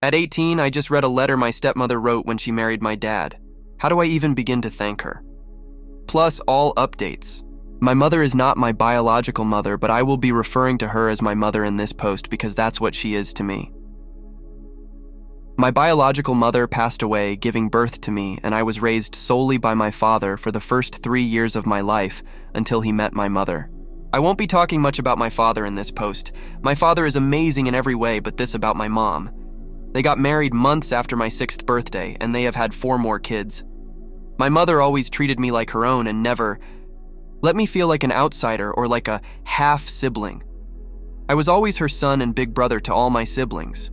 At 18, I just read a letter my stepmother wrote when she married my dad. How do I even begin to thank her? Plus, all updates. My mother is not my biological mother, but I will be referring to her as my mother in this post because that's what she is to me. My biological mother passed away, giving birth to me, and I was raised solely by my father for the first 3 years of my life until he met my mother. I won't be talking much about my father in this post. My father is amazing in every way, but this about my mom. They got married months after my 6th birthday, and they have had 4 more kids. My mother always treated me like her own and never let me feel like an outsider or like a half-sibling. I was always her son and big brother to all my siblings.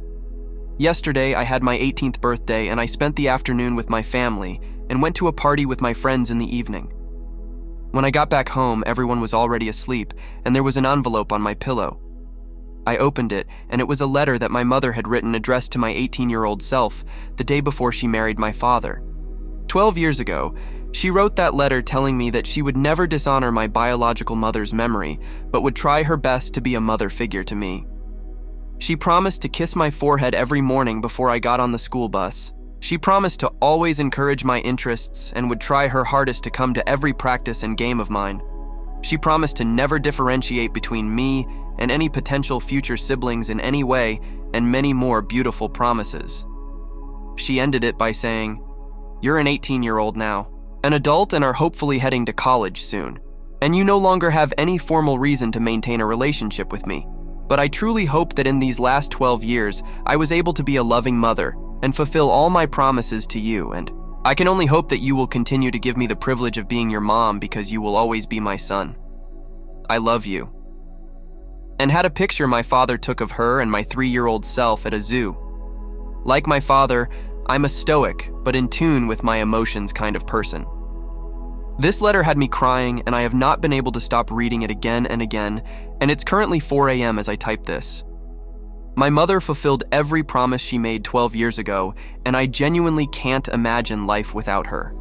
Yesterday, I had my 18th birthday and I spent the afternoon with my family and went to a party with my friends in the evening. When I got back home, everyone was already asleep and there was an envelope on my pillow. I opened it and it was a letter that my mother had written addressed to my 18-year-old self the day before she married my father. 12 years ago, she wrote that letter telling me that she would never dishonor my biological mother's memory, but would try her best to be a mother figure to me. She promised to kiss my forehead every morning before I got on the school bus. She promised to always encourage my interests and would try her hardest to come to every practice and game of mine. She promised to never differentiate between me and any potential future siblings in any way, and many more beautiful promises. She ended it by saying, "You're an 18-year-old now, an adult and are hopefully heading to college soon, and you no longer have any formal reason to maintain a relationship with me. But I truly hope that in these last 12 years, I was able to be a loving mother and fulfill all my promises to you, and I can only hope that you will continue to give me the privilege of being your mom because you will always be my son. I love you." And had a picture my father took of her and my 3-year-old self at a zoo. Like my father, I'm a stoic, but in tune with my emotions kind of person. This letter had me crying, and I have not been able to stop reading it again and again, and it's currently 4 a.m. as I type this. My mother fulfilled every promise she made 12 years ago, and I genuinely can't imagine life without her.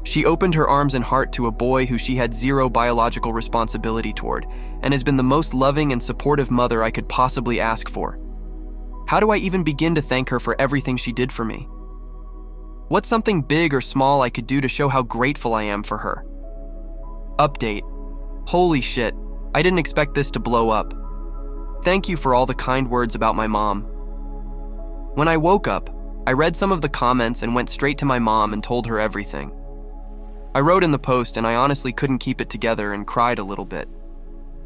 She opened her arms and heart to a boy who she had 0 biological responsibility toward, and has been the most loving and supportive mother I could possibly ask for. How do I even begin to thank her for everything she did for me? What's something big or small I could do to show how grateful I am for her? Update. Holy shit, I didn't expect this to blow up. Thank you for all the kind words about my mom. When I woke up, I read some of the comments and went straight to my mom and told her everything. I wrote in the post and I honestly couldn't keep it together and cried a little bit.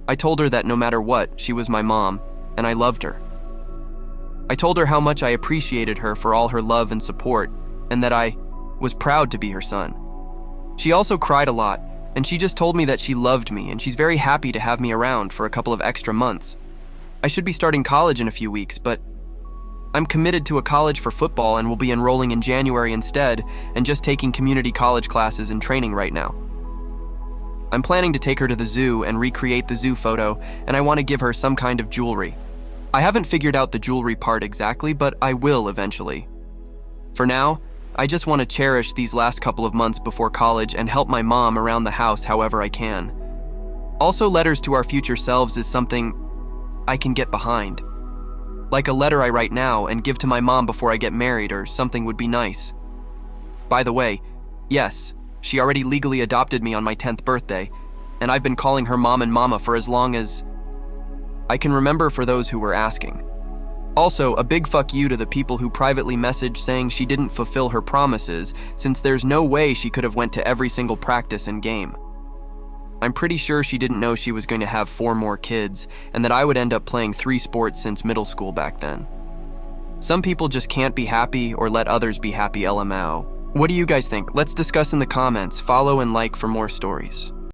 I told her that no matter what, she was my mom, and I loved her. I told her how much I appreciated her for all her love and support, and that I was proud to be her son. She also cried a lot, and she just told me that she loved me and she's very happy to have me around for a couple of extra months. I should be starting college in a few weeks, but I'm committed to a college for football and will be enrolling in January instead and just taking community college classes and training right now. I'm planning to take her to the zoo and recreate the zoo photo, and I want to give her some kind of jewelry. I haven't figured out the jewelry part exactly, but I will eventually. For now, I just want to cherish these last couple of months before college and help my mom around the house however I can. Also, letters to our future selves is something I can get behind. Like a letter I write now and give to my mom before I get married or something would be nice. By the way, yes, she already legally adopted me on my 10th birthday, and I've been calling her mom and mama for as long as I can remember for those who were asking. Also, a big fuck you to the people who privately messaged saying she didn't fulfill her promises, since there's no way she could have went to every single practice and game. I'm pretty sure she didn't know she was going to have 4 more kids, and that I would end up playing 3 sports since middle school back then. Some people just can't be happy or let others be happy, LMAO. What do you guys think? Let's discuss in the comments. Follow and like for more stories.